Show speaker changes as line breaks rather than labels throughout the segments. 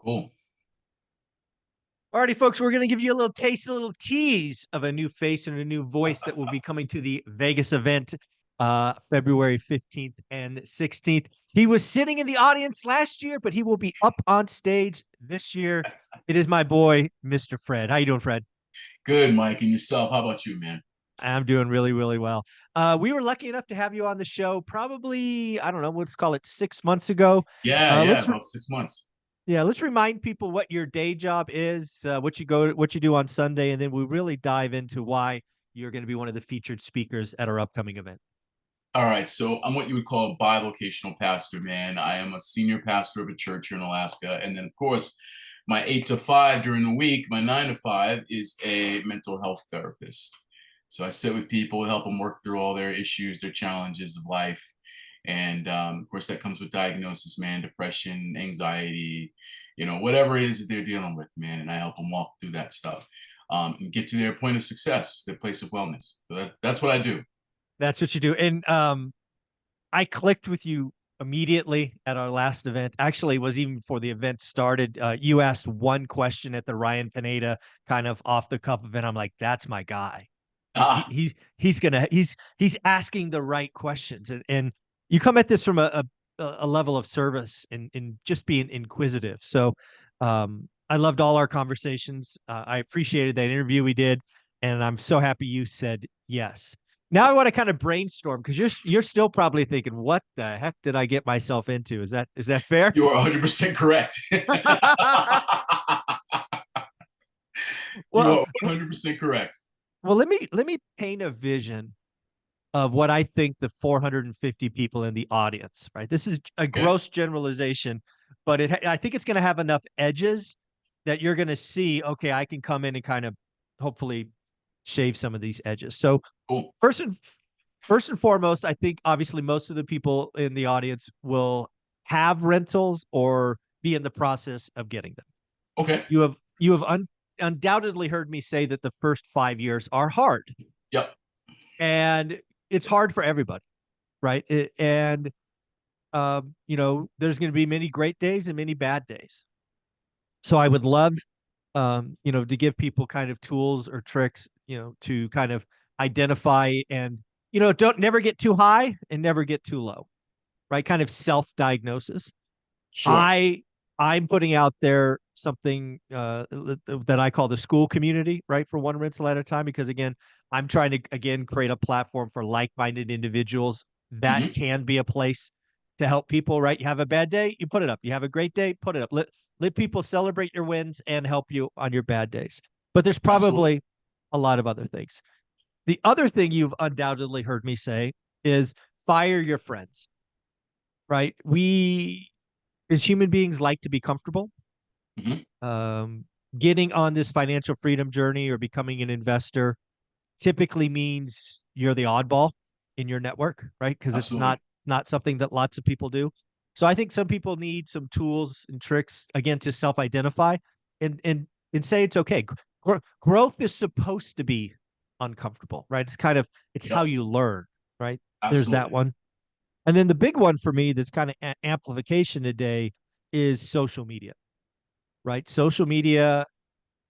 Cool.
Alrighty, folks, we're going to give you a little taste, a little tease of a new face and a new voice that will be coming to the Vegas event February 15th and 16th. He was sitting in the audience last year, but he will be up on stage this year. It is my boy, Mr. Fred. How you doing, Fred?
Good, Mike. And yourself? How about you, man?
I'm doing really, really well. We were lucky enough to have you on the show probably, I don't know, let's call it 6 months ago.
Yeah,
Uh,
yeah,
let's
about 6 months.
Yeah, let's remind people what your day job is, what you do on Sunday, and then we really dive into why you're going to be one of the featured speakers at our upcoming event.
All right, so I'm what you would call a bivocational pastor, man. I am a senior pastor of a church here in Alaska. And then, of course, my 8 to 5 during the week, my 9 to 5 is a mental health therapist. So I sit with people, help them work through all their issues, their challenges of life. And of course, that comes with diagnosis, man, depression, anxiety, whatever it is that they're dealing with, man. And I help them walk through that stuff and get to their point of success, their place of wellness. So that's what I do.
That's what you do. And I clicked with you immediately at our last event. Actually, it was even before the event started. You asked one question at the Ryan Pineda kind of off the cuff event. I'm like, that's my guy.
Ah,
He's asking the right questions, and you come at this from a level of service and just being inquisitive. So I loved all our conversations. I appreciated that interview we did, and I'm so happy you said yes. Now I want to kind of brainstorm because you're still probably thinking, what the heck did I get myself into? Is that fair?
you are 100% correct. You
Well,
are 100% correct.
well, let me paint a vision of what I think the 450 people in the audience, right? This is a
Okay.
gross generalization, but I think it's going to have enough edges that you're going to see, okay, I can come in and kind of hopefully shave some of these edges. So
Cool.
first and first and foremost, I think obviously most of the people in the audience will have rentals or be in the process of getting them.
Okay.
You have undoubtedly heard me say that the first 5 years are hard,
Yep.
and it's hard for everybody, right? And there's going to be many great days and many bad days. So I would love, to give people kind of tools or tricks, to kind of identify and, don't never get too high and never get too low, right? Kind of self-diagnosis.
Sure.
I I'm putting out there something that I call the school community, right, for one rental at a time, because again, I'm trying to again create a platform for like-minded individuals that
Hmm.
can be a place to help people, right? You have a bad day, you put it up. You have a great day, put it up. Let people celebrate your wins and help you on your bad days. But there's
Absolutely.
probably a lot of other things. The other thing you've undoubtedly heard me say is fire your friends, right? We as human beings like to be comfortable.
Hmm.
Um, Getting on this financial freedom journey or becoming an investor typically means you're the oddball in your network, right? Because it's not
Absolutely.
not something that lots of people do. So I think some people need some tools and tricks again to self-identify and say it's okay. Growth is supposed to be uncomfortable, right? It's how
Yep.
you learn, right? There's that
Absolutely.
one. And then the big one for me that's kind of amplification today is social media, right? Social media,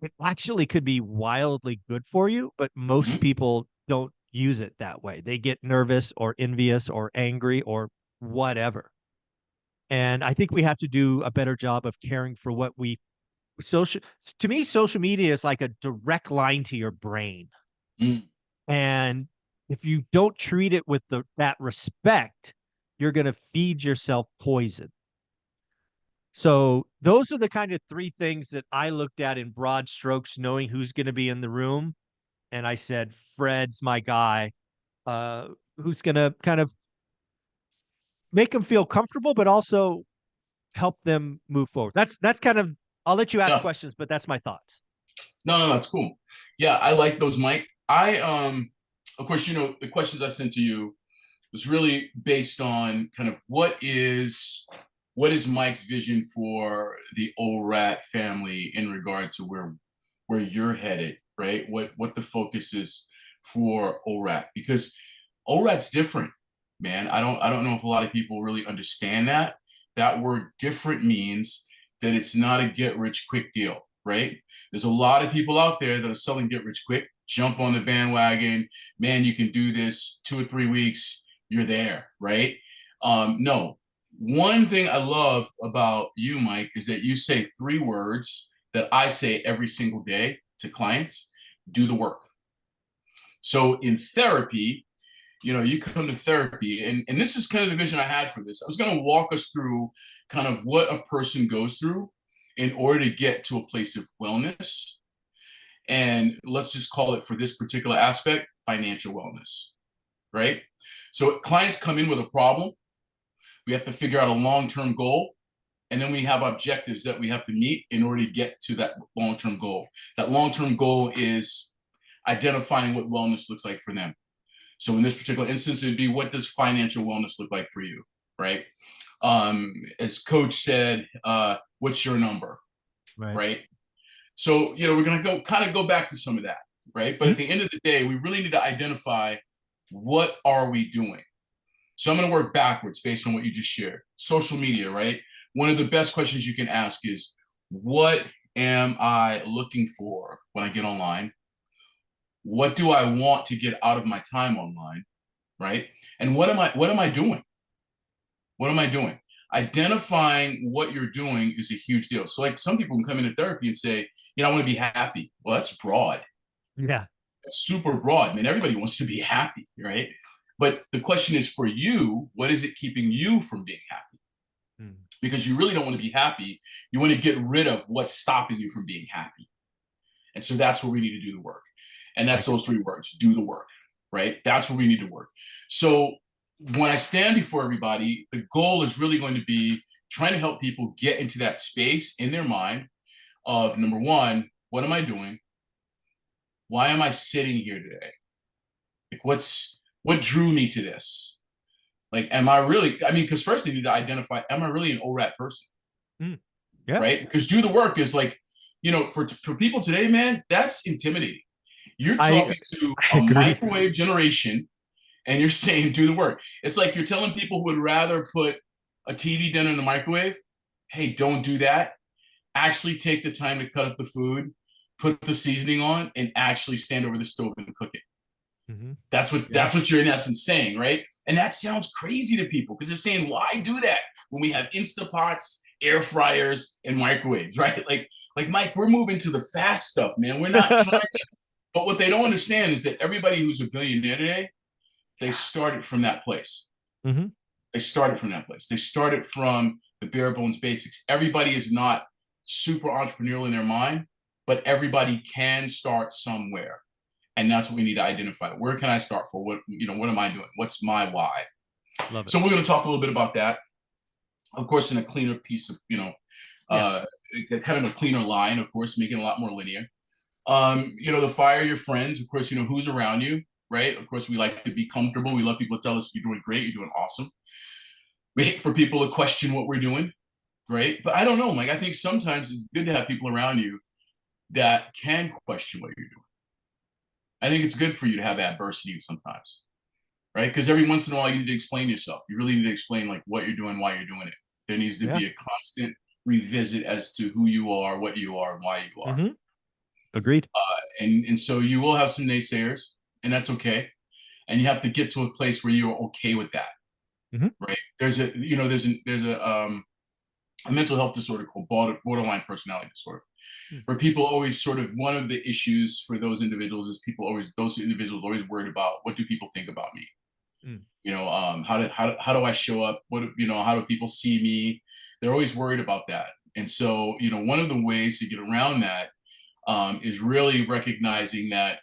it actually could be wildly good for you, but most
Hmm.
people don't use it that way. They get nervous or envious or angry or whatever. And I think we have to do a better job of caring for what we social to me, social media is like a direct line to your brain.
Mm.
And if you don't treat it with that respect, you're going to feed yourself poison. So those are the kind of three things that I looked at in broad strokes, knowing who's going to be in the room. And I said, Fred's my guy, uh, who's going to kind of make them feel comfortable, but also help them move forward. That's kind of, I'll let you ask
Yeah.
questions, but that's my thoughts.
No, no, that's cool. Yeah, I like those, Mike. I of course, the questions I sent to you was really based on kind of what is Mike's vision for the ORAT family in regard to where you're headed, right? What the focus is for ORAT, because ORAT's different, man. I don't know if a lot of people really understand that. That word different means that it's not a get rich quick deal, right? There's a lot of people out there that are selling get rich quick. Jump on the bandwagon, man. You can do this 2 or 3 weeks. You're there, right? No. One thing I love about you, Mike, is that you say 3 words that I say every single day to clients: do the work. So in therapy, you come to therapy, and this is kind of the vision I had for this. I was going to walk us through kind of what a person goes through in order to get to a place of wellness. And let's just call it, for this particular aspect, financial wellness, right? So clients come in with a problem. We have to figure out a long-term goal. And then we have objectives that we have to meet in order to get to that long-term goal. That long-term goal is identifying what wellness looks like for them. So in this particular instance, it'd be, what does financial wellness look like for you, right? As Coach said, what's your number, right? So, we're going to go back to some of that, right? But at the end of the day, we really need to identify, what are we doing? So I'm going to work backwards based on what you just shared. Social media, right? One of the best questions you can ask is, what am I looking for when I get online? What do I want to get out of my time online, right? And what am I doing? What am I doing? Identifying what you're doing is a huge deal. So like, some people can come into therapy and say, I want to be happy. Well, that's broad.
Yeah.
That's super broad. I mean, everybody wants to be happy, right? But the question is, for you, what is it keeping you from being happy? Because you really don't want to be happy. You want to get rid of what's stopping you from being happy. And so that's where we need to do the work. And that's those 3 words: do the work, right? That's where we need to work. So when I stand before everybody, the goal is really going to be trying to help people get into that space in their mind of, number one, what am I doing? Why am I sitting here today? Like, what drew me to this? Like, am I really, because first they need to identify, am I really an ORAT person?
Yeah.
Right? Because do the work is like, for people today, man, that's intimidating. You're talking to a microwave generation, and you're saying, do the work. It's like you're telling people who would rather put a TV dinner in the microwave, hey, don't do that. Actually take the time to cut up the food, put the seasoning on, and actually stand over the stove and cook it. That's what you're in essence saying, right? And that sounds crazy to people, because they're saying, why do that when we have Instapots, air fryers, and microwaves, right? Like Mike, we're moving to the fast stuff, man. We're not trying to. But what they don't understand is that everybody who's a billionaire today, they started from that place. They started from that place. They started from the bare bones basics. Everybody is not super entrepreneurial in their mind, but everybody can start somewhere. And that's what we need to identify. Where can I start for? What am I doing? What's my why?
Love it.
So we're going to talk a little bit about that. Of course, in a cleaner piece of, kind of a cleaner line, of course, making it a lot more linear. The fire your friends, of course, who's around you, right? Of course, we like to be comfortable. We love people to tell us you're doing great, you're doing awesome. We hate for people to question what we're doing, right? But I don't know, Mike. I think sometimes it's good to have people around you that can question what you're doing. I think it's good for you to have adversity sometimes, right? Because every once in a while you need to explain yourself. You really need to explain like what you're doing, why you're doing it. There needs to be a constant revisit as to who you are, what you are, and why you are.
Agreed.
And so you will have some naysayers, and that's okay. And you have to get to a place where you're okay with that, right? There's a mental health disorder called borderline personality disorder, where people always sort of, one of the issues for those individuals is those individuals always worried about, what do people think about me? How do I show up? How do people see me? They're always worried about that. And so, one of the ways to get around that is really recognizing that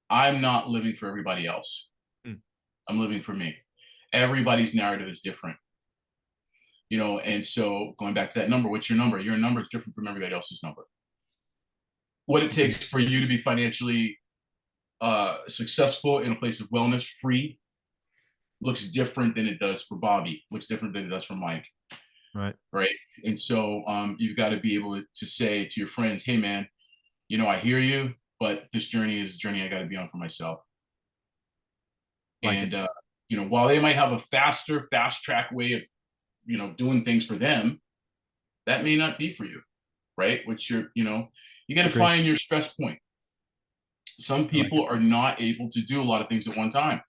I'm not living for everybody else. I'm living for me. Everybody's narrative is different. And so going back to that number, what's your number? Your number is different from everybody else's number. What it takes for you to be financially successful in a place of wellness, free, looks different than it does for Bobby, looks different than it does for Mike. Right. And so you've got to be able to say to your friends, hey, man, I hear you, but this journey is a journey I got to be on for myself. While they might have a fast track way of, doing things for them, that may not be for you, right? Which you got to
Agree.
find your stress point. Some
I like it.
people are not able to do a lot of things at one time.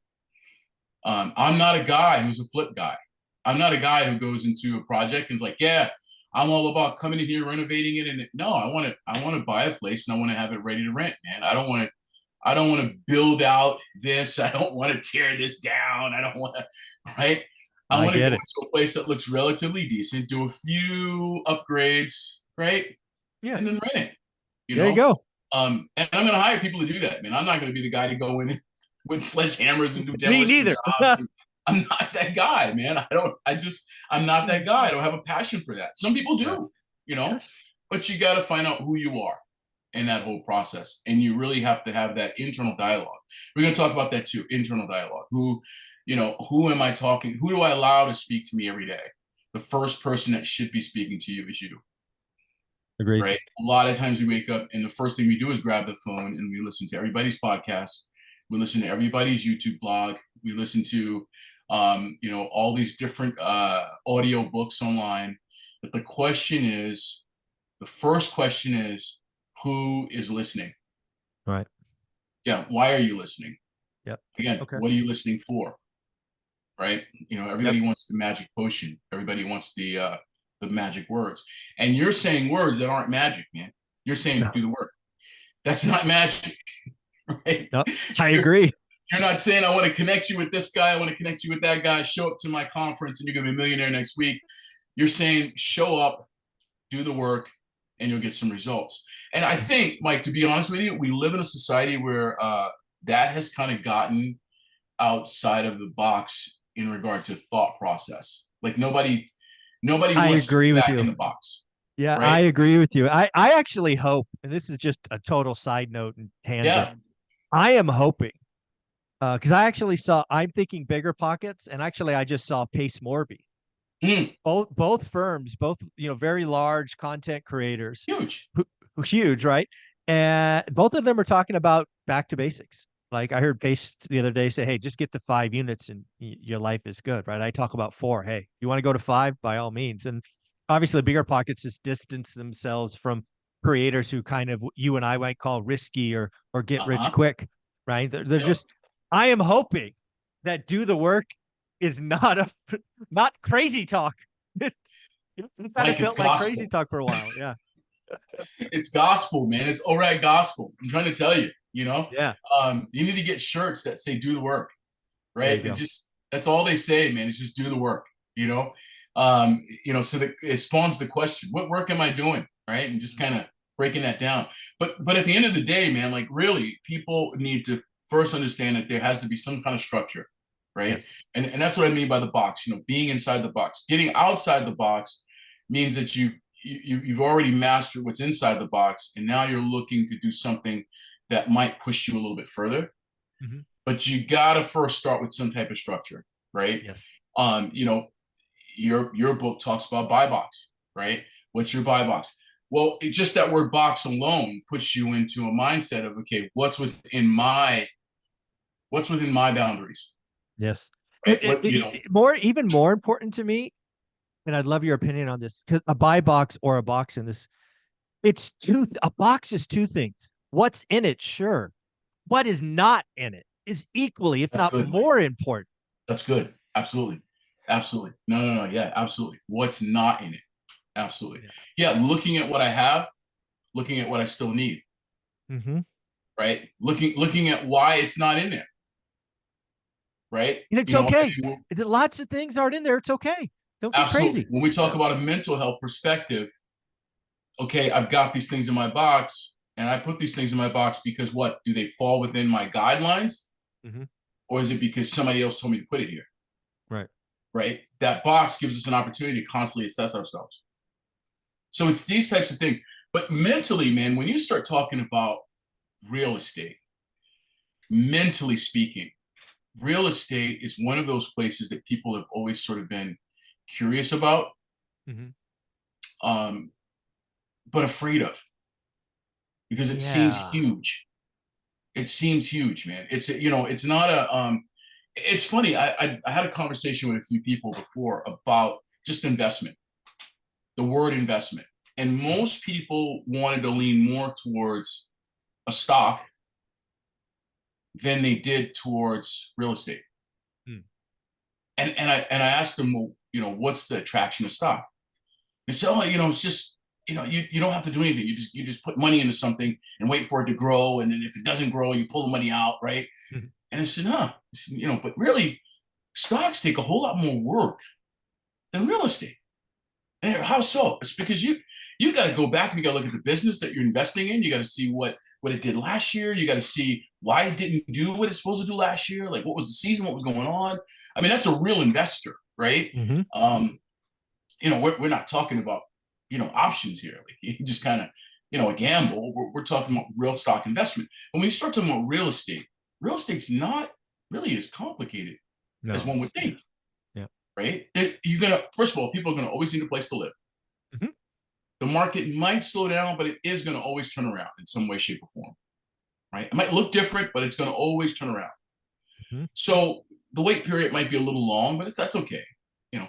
I'm not a guy who's a flip guy. I'm not a guy who goes into a project and is like, yeah, I'm all about coming in here, renovating it. And no, I want to buy a place and I want to have it ready to rent, man. I don't want to build out this. I don't want to tear this down. I don't want to, right? I
I
want to go
get it.
into a place that looks relatively decent, do a few upgrades, right?
Yeah.
And then rent it, you
There you
know?
go.
And I'm going to hire people to do that, man. I'm not going to be the guy to go in with sledgehammers and do
Me
demolition
neither.
jobs. And I'm not that guy, man. I'm not that guy. I don't have a passion for that. Some people
Yeah.
do, you know,
Yes.
but you got to find out who you are in that whole process. And you really have to have that internal dialogue. We're going to talk about that too, internal dialogue. Who am I talking? Who do I allow to speak to me every day? The first person that should be speaking to you is you,
Agreed.
right? A lot of times we wake up and the first thing we do is grab the phone and we listen to everybody's podcast. We listen to everybody's YouTube blog. We listen to, all these different audio books online. But the first question is, who is listening?
All right.
Yeah. Why are you listening?
Yep.
Again,
Okay.
what are you listening for? Right.
Yep.
Everybody wants the magic potion. Everybody wants the magic words. And you're saying words that aren't magic, man. You're saying
No.
do the work. That's not magic, right?
No. I
You're,
agree.
you're not saying I want to connect you with this guy, I want to connect you with that guy, show up to my conference and you're gonna be a millionaire next week. You're saying show up, do the work, and you'll get some results. And I think, Mike, to be honest with you, we live in a society where that has kind of gotten outside of the box in regard to thought process. Like nobody
I
wants to
agree
be
with
back in
you.
the box,
Yeah, I
right?
agree with you. I actually hope, and this is just a total side note and tangent.
Yeah.
I am hoping because I actually saw. I'm thinking bigger pockets, and actually, I just saw Pace Morby.
Mm,
Both firms, both very large content creators,
huge.
who huge, right? And both of them are talking about back to basics. Like I heard Pace the other day say, "Hey, just get to 5 units and your life is good." Right? I talk about four. Hey, you want to go to five? By all means. And obviously, bigger pockets has distanced themselves from creators who kind of you and I might call risky or get rich
Uh-huh.
quick. Right? They're
Yep.
just. I am hoping that do the work is not a not crazy talk. It kind of
Mike, it's
felt like crazy
gospel.
talk for a while. Yeah.
It's gospel, man. It's all right gospel. I'm trying to tell you,
Yeah.
you need to get shirts that say do the work,
There you
right?
go.
That's all they say, man. It's just do the work, so that it spawns the question, what work am I doing? Right. And just kind of breaking that down. But at the end of the day, man, like really people need to first understand that there has to be some kind of structure, right?
Yes.
And that's what I mean by the box, being inside the box. Getting outside the box means that you've already mastered what's inside the box, and now you're looking to do something that might push you a little bit further.
Hmm.
But you gotta first start with some type of structure, right?
Yes.
Um, you know, your book talks about buy box, right? What's your buy box? Well, just that word box alone puts you into a mindset of okay, what's within my boundaries,
Yes.
right? What
Even more important to me, and I'd love your opinion on this, because a buy box or a box in this, a box is two things. What's in it, sure. What is not in it is equally, if
that's
not
good, Mike.
more important.
That's good. Absolutely. Absolutely. No. Yeah, absolutely. What's not in it? Absolutely.
Yeah.
Yeah, looking at what I have, looking at what I still need,
Mm-hmm.
right? Looking at why it's not in there, right?
And it's okay. Lots of things aren't in there. It's okay. Don't get
Absolutely.
crazy.
When we talk
Yeah.
about a mental health perspective, okay, I've got these things in my box, and I put these things in my box because what? Do they fall within my guidelines?
Mm-hmm.
Or is it because somebody else told me to put it here?
Right.
Right? That box gives us an opportunity to constantly assess ourselves. So it's these types of things. But mentally, man, when you start talking about real estate, mentally speaking, real estate is one of those places that people have always sort of been curious about,
Mm-hmm.
um, but afraid of because it seems
Yeah.
huge. It seems huge, man. It's not a. It's funny. I had a conversation with a few people before about just investment, the word investment. And most people wanted to lean more towards a stock than they did towards real estate.
Hmm.
And I asked them, well, what's the attraction of stock? They said, oh, it's just, you don't have to do anything. You just put money into something and wait for it to grow. And then if it doesn't grow, you pull the money out, right?
Mhm.
And I said, huh, but really, stocks take a whole lot more work than real estate. And how so? It's because you got to go back and you got to look at the business that you're investing in. You got to see what it did last year. You got to see why it didn't do what it's supposed to do last year. Like what was the season? What was going on? I mean, that's a real investor, right?
Mhm.
We're not talking about options here. Like you just kind of a gamble. We're talking about real stock investment. When we start talking about real estate's not really as complicated as
No.
one would think,
Yeah.
right? You're gonna first of all, people are gonna always need a place to live.
Mhm.
The market might slow down, but it is gonna always turn around in some way, shape, or form, right? It might look different, but it's gonna always turn around.
Mhm.
So the wait period might be a little long, but that's okay.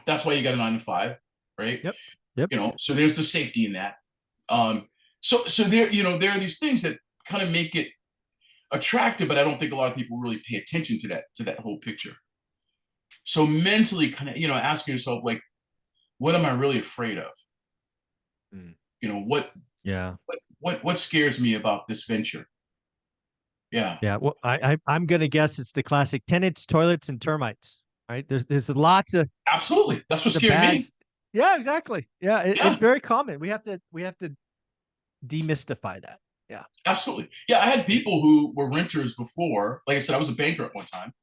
That's why you got a 9 to 5, right?
Yep. Yep.
So there's the safety in that. Um, so there are these things that kind of make it attractive, but I don't think a lot of people really pay attention to that whole picture. So mentally, kind of asking yourself like, what am I really afraid of?
Mm.
What
Yeah.
what scares me about this venture? Yeah,
Yeah. Well, I'm gonna guess it's the classic tenants, toilets, and termites. Right? There's lots of
absolutely. That's what
the
scared
bad.
me.
Yeah, exactly. Yeah, it's
Yeah,
very common. We have to demystify that. Yeah.
absolutely. Yeah, I had people who were renters before. Like I said, I was a banker at one time.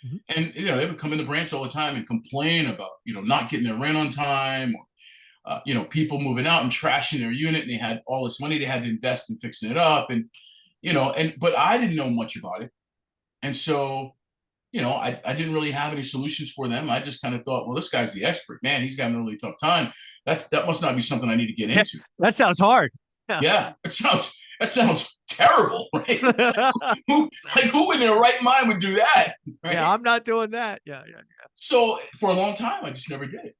Mhm.
And they would come in the branch all the time and complain about not getting their rent on time, or people moving out and trashing their unit, and they had all this money they had to invest in fixing it up, and but I didn't know much about it, and so I didn't really have any solutions for them. I just kind of thought, well, this guy's the expert, man. He's having a really tough time. That must not be something I need to get
Yeah,
into.
that sounds hard. Yeah.
Yeah, that sounds terrible, right? who
Exactly.
who in their right mind would do that,
Yeah,
right?
I'm not doing that. Yeah, yeah.
So for a long time, I just never did it.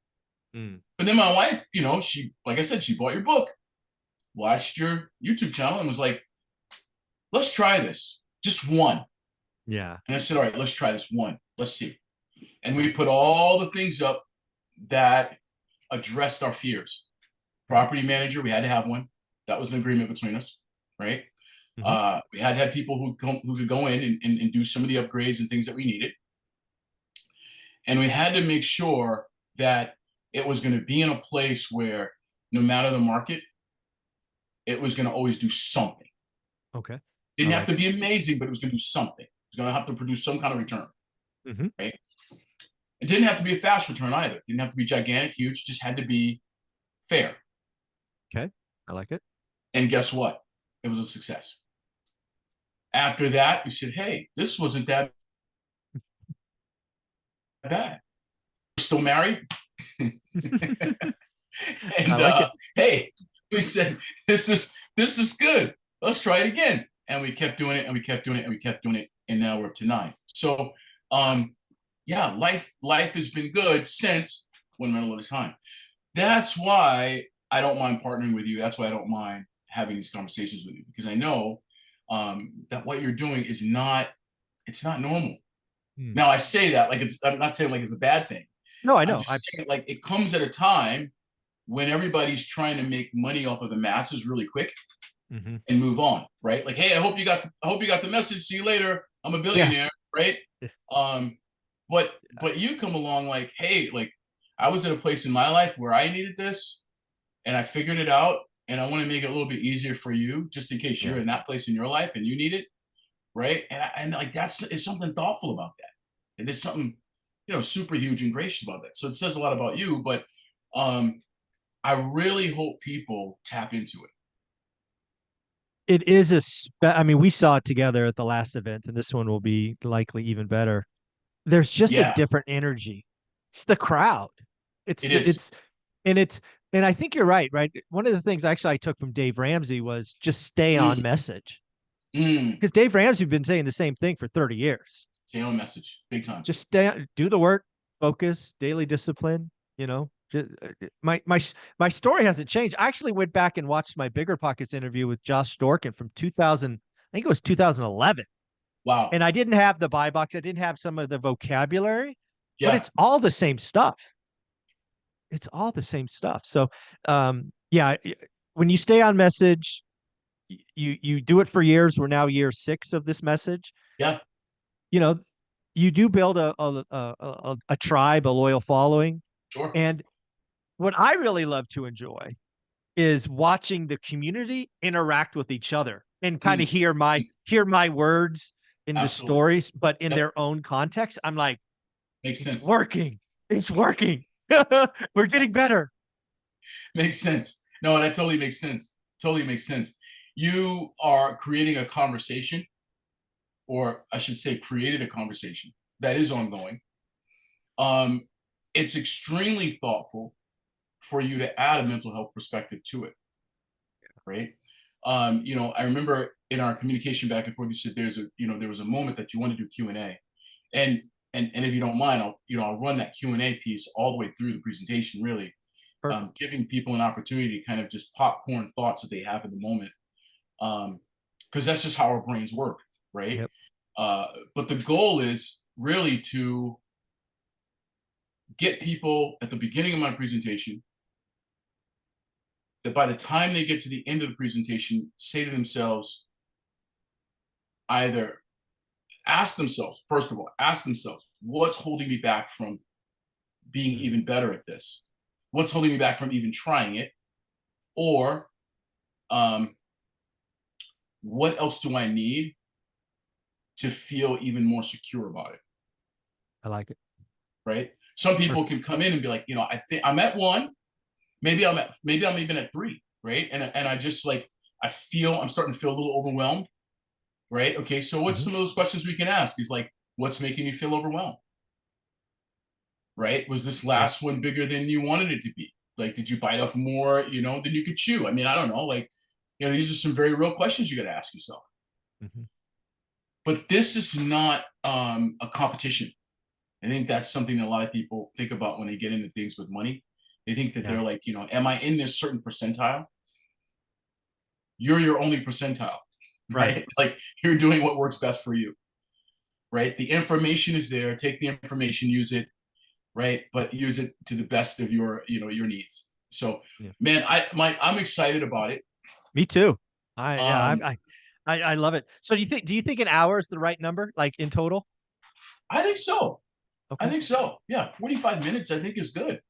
Mm.
But then my wife, she, like I said, she bought your book, watched your YouTube channel, and was like, let's try this. Just one.
Yeah.
And I said, all right, let's try this one. Let's see. And we put all the things up that addressed our fears. Property manager, we had to have one. That was an agreement between us, right?
Mhm.
We had to have people who could go in and do some of the upgrades and things that we needed. And we had to make sure that it was going to be in a place where no matter the market, it was going to always do something.
Okay. I
Didn't have
like
to
it.
be amazing, but it was going to do something. It was going to have to produce some kind of return,
Mhm.
right? It didn't have to be a fast return either. It didn't have to be gigantic, huge. It just had to be fair.
Okay. I like it.
And guess what? It was a success. After that, we said, hey, this wasn't that bad. We're still married.
I
And
like it.
hey, we said, this is good. Let's try it again. And we kept doing it and we kept doing it and we kept doing it. And now we're up to 9. So yeah, life has been good since one rental at a time. That's why I don't mind partnering with you. That's why I don't mind having these conversations with you, because I know that what you're doing is not, it's not normal.
Mm.
Now I say that like I'm not saying like it's a bad thing.
No, I
I'm
know.
just saying like it comes at a time when everybody's trying to make money off of the masses really quick
Mhm.
and move on, right? Like, hey, I hope you got the message. See you later. I'm a
Yeah.
billionaire, right?
Yeah.
Um, but you come along like, hey, like I was at a place in my life where I needed this and I figured it out, and I want to make it a little bit easier for you, just in case you're
Yeah.
in that place in your life and you need it, right? And like that's is something thoughtful about that, and there's something super huge and gracious about that. So it says a lot about you, but um, I really hope people tap into it.
It is I mean, we saw it together at the last event, and this one will be likely even better. There's just a
Yeah,
different energy. It's the crowd. It's
it
the
is.
it's and I think you're right, right? One of the things actually I took from Dave Ramsey was just stay on
Mm,
message.
mm.
Because Dave Ramsey's been saying the same thing for 30 years.
Stay on message, big time.
Just stay, do the work, focus, daily discipline, My story hasn't changed. I actually went back and watched my Bigger Pockets interview with Josh Dorkin from 2000. I think it was 2011.
Wow.
And I didn't have the buy box. I didn't have some of the vocabulary, but
Yeah.
it's all the same stuff. It's all the same stuff. So, yeah, when you stay on message, you do it for years. We're now year 6 of this message.
Yeah.
You know, you do build a tribe, a loyal following.
Sure.
And what I really love to enjoy is watching the community interact with each other and kind
Mm,
of hear my words in the
absolutely.
stories, but in
Yep.
their own context. I'm like,
Makes
it's
sense.
working. It's working. We're getting better.
Makes sense. No, that totally makes sense. Totally makes sense. You are creating a conversation, or I should say, created a conversation that is ongoing. Um, it's extremely thoughtful for you to add a mental health perspective to it, right? I remember in our communication back and forth, you said there was a moment that you want to do Q&A, and and if you don't mind, I'll run that Q&A piece all the way through the presentation, really,
Perfect.
giving people an opportunity to kind of just popcorn thoughts that they have in the moment, because that's just how our brains work, right?
Yep.
But the goal is really to get people at the beginning of my presentation that by the time they get to the end of the presentation, say to themselves, either first of all, ask themselves, what's holding me back from being even better at this? What's holding me back from even trying it? Or um, what else do I need to feel even more secure about it?
I like it.
Right? Some people
Perfect.
can come in and be like, I think I'm at 1, maybe I'm even at 3, right? And I just like I'm starting to feel a little overwhelmed, right? Okay, so what's
Mhm.
some of those questions we can ask? Is like, what's making you feel overwhelmed? Right? Was this
Yeah.
last one bigger than you wanted it to be? Like, did you bite off more, than you could chew? I mean, I don't know. Like, these are some very real questions you got to ask yourself.
Mhm.
But this is not a competition. I think that's something that a lot of people think about when they get into things with money. They think that
Yeah.
they're like, am I in this certain percentile? You're your only percentile,
Right.
right? Like, you're doing what works best for you, right? The information is there. Take the information, use it, right? But use it to the best of your needs. So,
Yeah.
man, I'm excited about it.
Me too. I yeah,
Um,
I love it. So do you think an hour is the right number, like in total?
I think so. I
Okay.
think so. Yeah, 45 minutes I think is good.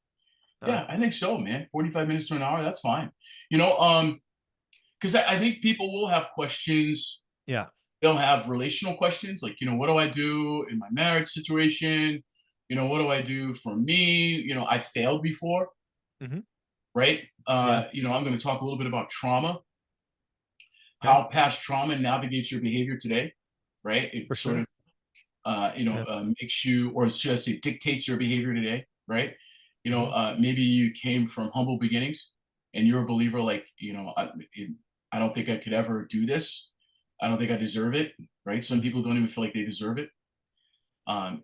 All right.
Yeah, I think so, man. 45 minutes to an hour, that's fine. You know, because I think people will have questions.
Yeah.
They'll have relational questions like, what do I do in my marriage situation? What do I do for me? I failed before,
Hmm.
right?
Yeah.
I'm going to talk a little bit about trauma,
Okay.
how past trauma navigates your behavior today, right? It
For
sort
sure.
of,
Yeah.
makes you, or should I say, dictates your behavior today, right?
Hmm.
Maybe you came from humble beginnings and you're a believer, like, I don't think I could ever do this. I don't think I deserve it, right? Some people don't even feel like they deserve it.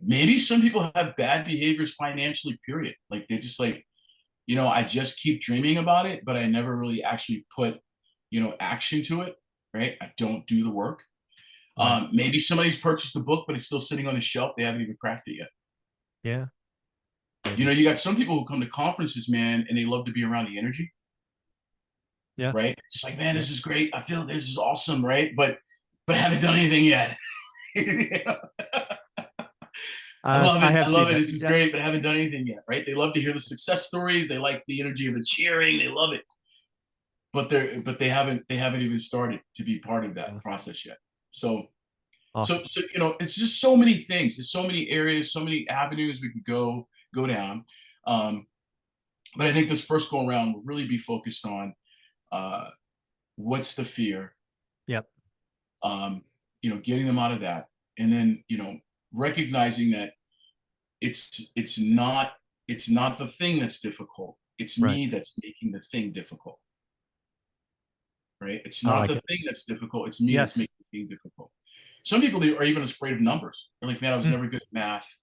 Maybe some people have bad behaviors financially, period. Like they just like, I just keep dreaming about it, but I never really actually put, action to it, right? I don't do the work.
Right.
Maybe somebody's purchased the book, but it's still sitting on the shelf. They haven't even cracked it yet.
Yeah. Maybe.
You got some people who come to conferences, man, and they love to be around the energy,
Yeah.
right? It's like, man,
Yeah.
this is great. I feel this is awesome, right? But I haven't done anything yet. I love
I
it.
have
I
seen
love it.
that.
This is
Yeah.
great, but I haven't done anything yet, right? They love to hear the success stories. They like the energy of the cheering. They love it, but they haven't even started to be part of that
Yeah.
process yet. So
Awesome.
it's just so many things. There's so many areas, so many avenues we could go down. Um, but I think this first go around will really be focused on uh, what's the fear,
Yep.
getting them out of that, and then recognizing that it's not the thing that's difficult. It's
Right.
me that's making the thing difficult, right? It's
I
not
like
the
it.
thing that's difficult. It's me that's
Yes.
making the thing difficult. Some people are even afraid of numbers. They're like, man, I was
Mm.
never good at math.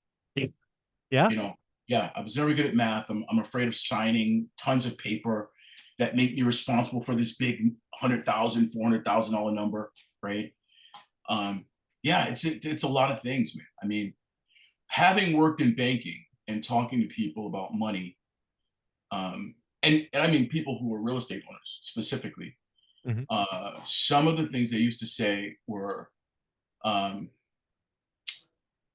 Yeah.
You know, Yeah, I was never good at math. I'm afraid of signing tons of paper that make me responsible for this big 100,000, $400,000 number, right? Um, yeah, it's a lot of things, man. I mean, having worked in banking and talking to people about money, and I mean people who are real estate owners specifically,
Mm-hmm.
some of the things they used to say were, um,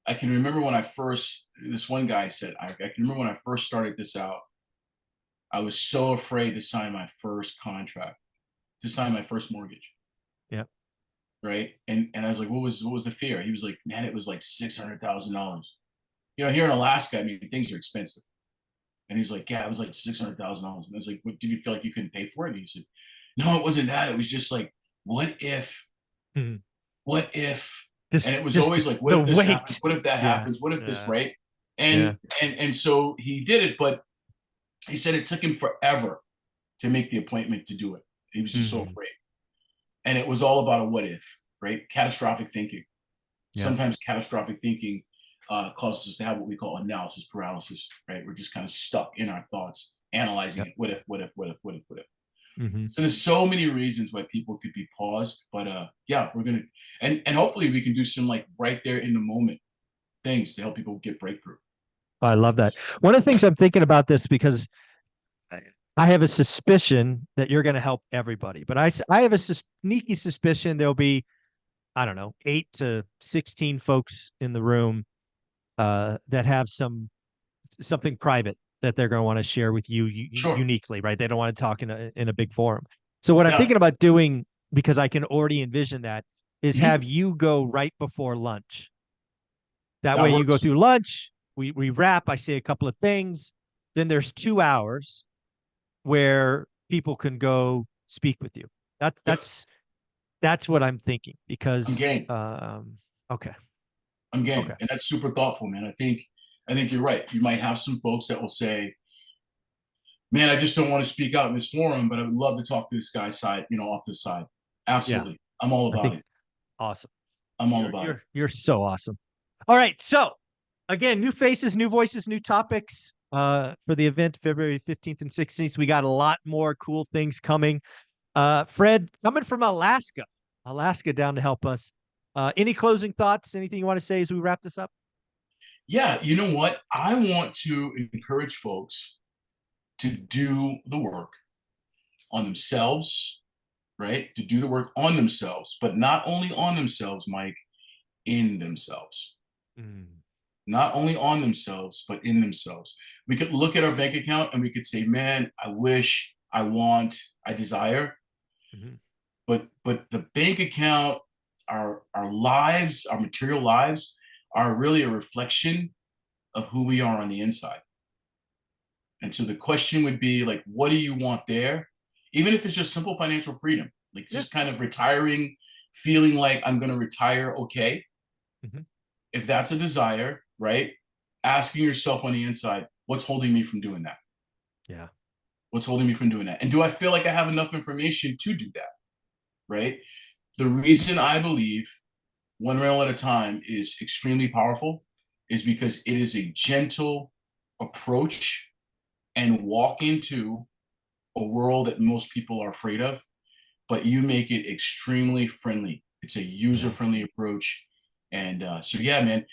I can remember when I first, this one guy said, I can remember when I first started this out, I was so afraid to sign my first contract, to sign my first mortgage,
Yeah.
right? And I was like, what was the fear? He was like, man, it was like $600,000. You know, here in Alaska, I mean, things are expensive. And he's like, yeah, it was like $600,000. And I was like, what, did you feel like you couldn't pay for it? And he said, no, it wasn't that. It was just like, what if,
Mm-hmm.
what if? And
Just
it was
just
always like, what
the
if this happens?
weight.
What if that
Yeah.
happens? What if this,
Yeah.
right?
Yeah.
And so he did it, but he said it took him forever to make the appointment to do it. He was just so
Mm-hmm.
afraid. And it was all about a what if, right? Catastrophic thinking.
Yeah.
Sometimes catastrophic thinking causes us to have what we call analysis paralysis, right? We're just kind of stuck in our thoughts, analyzing
Yep.
it. What if, what if, what if, what if, what if?
Mm-hmm.
So there's so many reasons why people could be paused, but yeah, we're gonna, and hopefully we can do some like right there in the moment things to help people get breakthrough.
I love that. One of the things I'm thinking about this because I have a suspicion that you're going to help everybody, but I have a sneaky suspicion there'll be, I don't know, 8 to 16 folks in the room that have something private that they're going to want to share with you
Sure.
uniquely, right? They don't want to talk in a big forum. So what I'm
Yeah.
thinking about doing, because I can already envision that, is
Mhm.
have you go right before lunch. That
That
way you go
works.
through lunch, we wrap, I say a couple of things, then there's 2 hours where people can go speak with you. That
Yep.
that's what I'm thinking
I'm
because
game.
okay.
I'm game.
Okay.
And that's super thoughtful, man. I think you're right. You might have some folks that will say, man, I just don't want to speak out in this forum, but I would love to talk to this guy's side, you know, off this side.
Yeah.
Absolutely. I'm all
I
about
think
it.
awesome.
I'm all
You're
about it.
you're you're so awesome. All right. So again, new faces, new voices, new topics for the event February 15th and 16th. We got a lot more cool things coming. Fred, coming from Alaska down to help us. Any closing thoughts? Anything you want to say as we wrap this up?
Yeah, you know what? I want to encourage folks to do the work on themselves, right? To do the work on themselves, but not only on themselves, Mike, in themselves.
Mm,
Not only on themselves, but in themselves. We could look at our bank account and we could say, man, I wish, I want, I desire.
mm-hmm.
But the bank account, our lives, our material lives are really a reflection of who we are on the inside. And so the question would be like, what do you want there? Even if it's just simple financial freedom, like
Yeah.
just kind of retiring, feeling like I'm going to retire okay.
Mm-hmm.
If that's a desire, right? Asking yourself on the inside, what's holding me from doing that?
Yeah.
What's holding me from doing that? And do I feel like I have enough information to do that? Right? The reason I believe one rental at a time is extremely powerful is because it is a gentle approach and walk into a world that most people are afraid of, but you make it extremely friendly. It's a user
Yeah.
friendly approach. And so, yeah, man,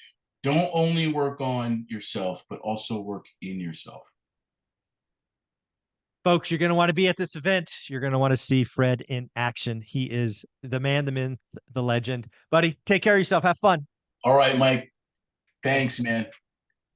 don't only work on yourself, but also work in yourself.
Folks, you're going to want to be at this event. You're going to want to see Fred in action. He is the man, the myth, the legend. Buddy, take care of yourself. Have fun.
All right, Mike.
Thanks.
Thanks, man.